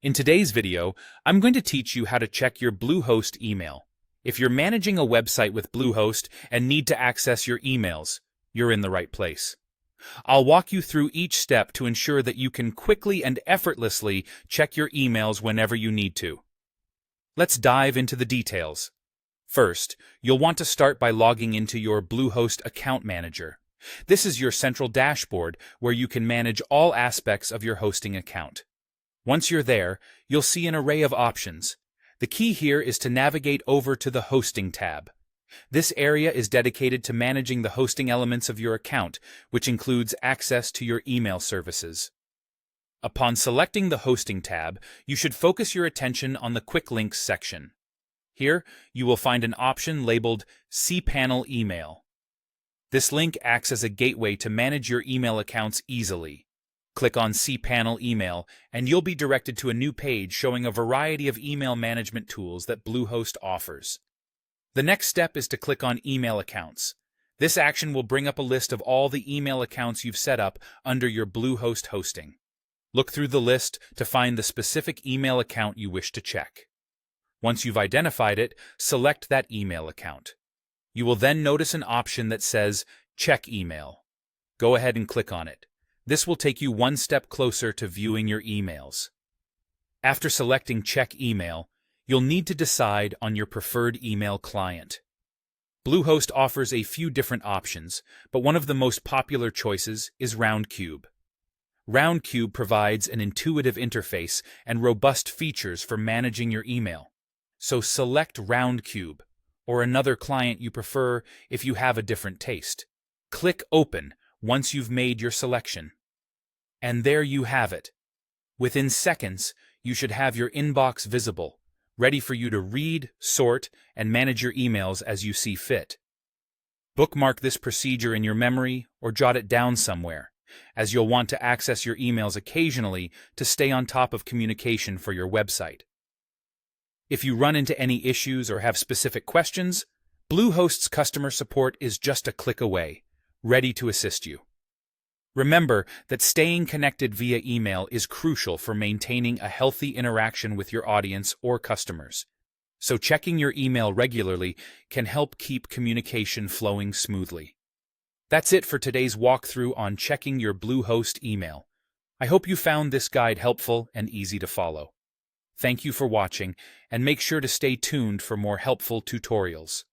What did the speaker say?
In today's video, I'm going to teach you how to check your Bluehost email. If you're managing a website with Bluehost and need to access your emails, you're in the right place. I'll walk you through each step to ensure that you can quickly and effortlessly check your emails whenever you need to. Let's dive into the details. First, you'll want to start by logging into your Bluehost account manager. This is your central dashboard where you can manage all aspects of your hosting account. Once you're there, you'll see an array of options. The key here is to navigate over to the Hosting tab. This area is dedicated to managing the hosting elements of your account, which includes access to your email services. Upon selecting the Hosting tab, you should focus your attention on the Quick Links section. Here, you will find an option labeled cPanel Email. This link acts as a gateway to manage your email accounts easily. Click on cPanel Email, and you'll be directed to a new page showing a variety of email management tools that Bluehost offers. The next step is to click on Email Accounts. This action will bring up a list of all the email accounts you've set up under your Bluehost hosting. Look through the list to find the specific email account you wish to check. Once you've identified it, select that email account. You will then notice an option that says Check Email. Go ahead and click on it. This will take you one step closer to viewing your emails. After selecting Check Email, you'll need to decide on your preferred email client. Bluehost offers a few different options, but one of the most popular choices is Roundcube. Roundcube provides an intuitive interface and robust features for managing your email. So select Roundcube, or another client you prefer if you have a different taste. Click Open once you've made your selection. And there you have it. Within seconds, you should have your inbox visible, ready for you to read, sort, and manage your emails as you see fit. Bookmark this procedure in your memory or jot it down somewhere, as you'll want to access your emails occasionally to stay on top of communication for your website. If you run into any issues or have specific questions, Bluehost's customer support is just a click away, ready to assist you. Remember that staying connected via email is crucial for maintaining a healthy interaction with your audience or customers. So checking your email regularly can help keep communication flowing smoothly. That's it for today's walkthrough on checking your Bluehost email. I hope you found this guide helpful and easy to follow. Thank you for watching, and make sure to stay tuned for more helpful tutorials.